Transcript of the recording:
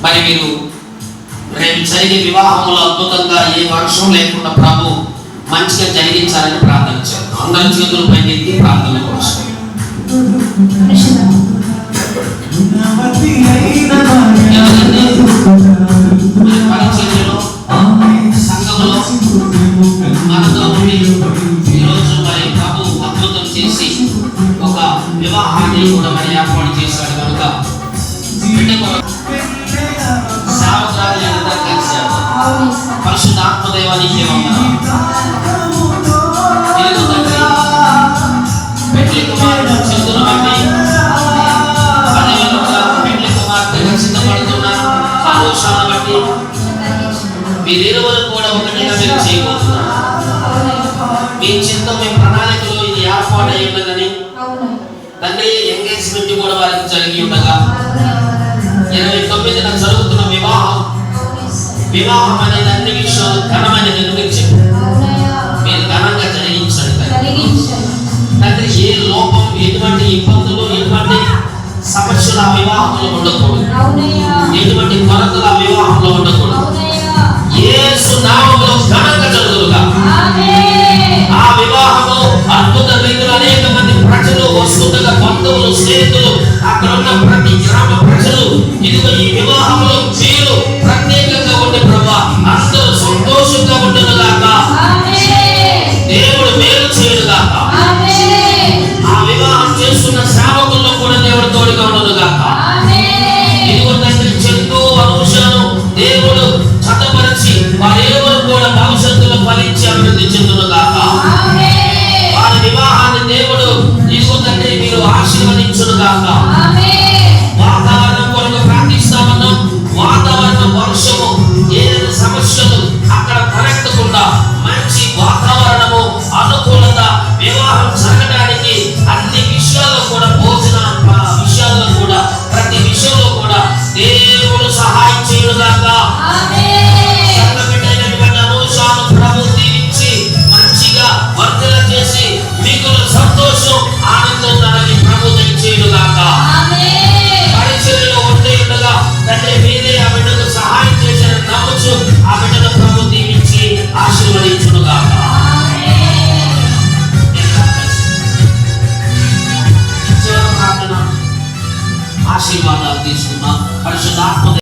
మరి మీరు రేపు జరిగే వివాహంలో అద్భుతంగా ఏ వర్షం లేకుండా ప్రభు మంచిగా జరిగించాలని ప్రార్థన చేద్దాం. అందరి చేతుల పైన ఎత్తి ప్రార్థన కోసం పరిచర్యలో సంఘంలో మనతో ఈరోజు మరి ప్రభు అద్భుతం చేసి ఒక వివాహాన్ని కూడా మరి ఏర్పాటు చేశాడు కనుక పరిశుద్ధ ఆత్మదేవానికి పెళ్లి కుమారుడు చెందును బట్టి అదేవిధంగా పెళ్లి కుమార్తెగా సిద్ధపడుతున్న ఆలోచన బట్టి మీరిరువురు కూడా ఒకటిగా మీరు చేయబోతున్నారు. మీ చిత్తం మీ ప్రణాళికలో ఇది ఏర్పాటు అయి ఉన్నదని తండ్రి ఎంగేజ్మెంట్ కూడా వారికి జరిగి ఉండగా 29న జరుగుతున్న వివాహం అనేది అన్ని విషయాలు ఘనమైనది మీరు చెప్పారు. మీరు ఘనంగా జరిగించండి తండ్రి. ఏ లోపం, ఎటువంటి ఇబ్బందులు, ఎటువంటి సమస్యలు ఆ వివాహంలో ఉండకూడదు, ఎటువంటి కొరతలు ఆ వివాహంలో ఉండకూడదు. యేసు నామములో ఘనంగా జరుగునుగా. ఆ వివాహము అద్భుత రీతిలో అనేక మంది ప్రజలు వస్తుండగా, బంధువులు, స్నేహితులు, అక్కడ ఉన్న ప్రతి గ్రామ ప్రజలు ఇదిగో ఈ వివాహంలో మీరు ప్రత్యేకంగా ఉండే ప్రభా అందరూ సంతోషంగా ఉండునుగాక. దేవుడు మేలు చేయునుగాక. ఆ వివాహం చేస్తున్న సేవకుల్లో కూడా దేవుడు తోడుగా ఉండునుగాక. ఇదిగో తండ్రి చెందు అనుషను దేవుడు చట్టపరిచి వారెవరు కూడా భవిష్యత్తులో ఫలించి అభివృద్ధి చెందునుగాక. వారి వివాహాన్ని దేవుడు ఇదిగో తండ్రి మీరు ఆశీర్వదించునుగాక. వాతావరణం కొరకు ప్రార్థిస్తామన్నాం. వాతావరణ వర్షము ఏదైనా సమస్యలు అక్కడ తలెత్తకుండా మంచి వాతావరణము, అనుకూలత, వివాహం జరగడానికి అన్ని విషయాల్లో కూడా, భోజన విషయాల్లో కూడా, ప్రతి విషయంలో కూడా దేవుడు సహాయం చేయునుగాక. సంఘబిడ్డైనటువంటి అనుషాను ప్రభు దీవించి మంచిగా వర్ధల చేసి మీకు సంతోషం, ఆనందం తనని ప్రభు దయచేయునుగాక. పరిచర్యలో ఉండే ఉండగా తండ్రి మీరే ఆ బిడ్డకు సహాయం చేశారని నమ్మచ్చు. ఆ బిడ్డను ప్రభు దీవించి ఆశీర్వదించునుగాక. ఆశీర్వాదాలు తీసుకున్నాం. పరిశుద్ధాత్మ